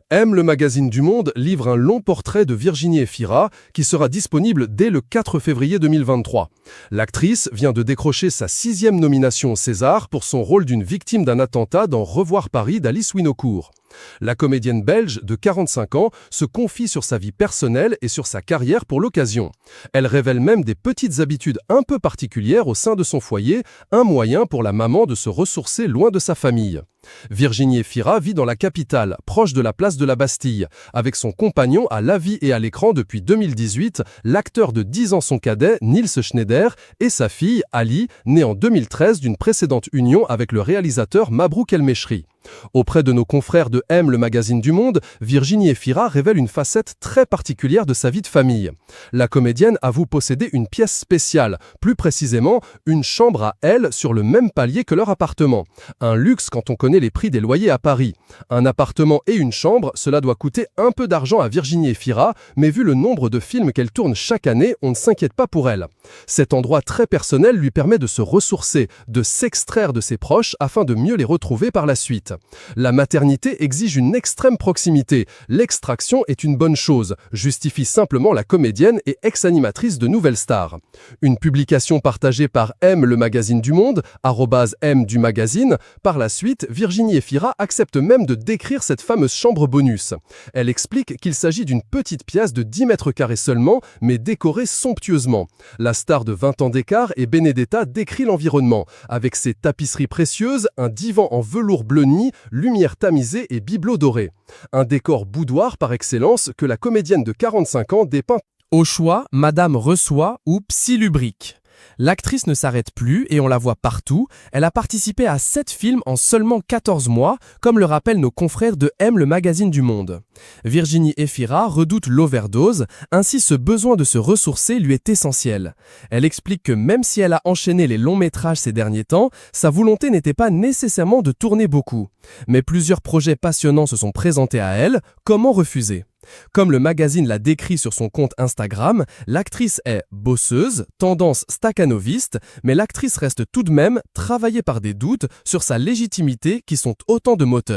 M, le magazine du Monde, livre un long portrait de Virginie Efira qui sera disponible dès le 4 février 2023. L'actrice vient de décrocher sa 6e nomination au César pour son rôle d'une victime d'un attentat dans Revoir Paris d'Alice Winocourt. La comédienne belge de 45 ans se confie sur sa vie personnelle et sur sa carrière pour l'occasion. Elle révèle même des petites habitudes un peu particulières au sein de son foyer, un moyen pour la maman de se ressourcer loin de sa famille. Virginie Efira vit dans la capitale, proche de la place de la Bastille, avec son compagnon à la vie et à l'écran depuis 2018, l'acteur de 10 ans son cadet, Nils Schneider, et sa fille, Ali, née en 2013 d'une précédente union avec le réalisateur Mabrouk El Mechri. Auprès de nos confrères de M, le magazine du Monde, Virginie Efira révèle une facette très particulière de sa vie de famille. La comédienne avoue posséder une pièce spéciale, plus précisément une chambre à elle sur le même palier que leur appartement. Un luxe quand on connaît les prix des loyers à Paris. Un appartement et une chambre, cela doit coûter un peu d'argent à Virginie Efira, mais vu le nombre de films qu'elle tourne chaque année, on ne s'inquiète pas pour elle. Cet endroit très personnel lui permet de se ressourcer, de s'extraire de ses proches afin de mieux les retrouver par la suite. La maternité exige une extrême proximité. L'extraction est une bonne chose, justifie simplement la comédienne et ex-animatrice de Nouvelle Star. Une publication partagée par M, le magazine du Monde, @M du magazine. Par la suite, Virginie Efira accepte même de décrire cette fameuse chambre bonus. Elle explique qu'il s'agit d'une petite pièce de 10 mètres carrés seulement, mais décorée somptueusement. La star de 20 ans d'écart et Benedetta décrit l'environnement, avec ses tapisseries précieuses, un divan en velours bleu nuit, lumière tamisée et bibelots dorés. Un décor boudoir par excellence que la comédienne de 45 ans dépeint. Au choix, Madame Reçoit ou Psylubrique. L'actrice ne s'arrête plus et on la voit partout. Elle a participé à 7 films en seulement 14 mois, comme le rappellent nos confrères de M, le magazine du Monde. Virginie Efira redoute l'overdose, ainsi ce besoin de se ressourcer lui est essentiel. Elle explique que même si elle a enchaîné les longs métrages ces derniers temps, sa volonté n'était pas nécessairement de tourner beaucoup. Mais plusieurs projets passionnants se sont présentés à elle, comment refuser ? Comme le magazine l'a décrit sur son compte Instagram, l'actrice est bosseuse, tendance stakhanoviste, mais l'actrice reste tout de même travaillée par des doutes sur sa légitimité qui sont autant de moteurs.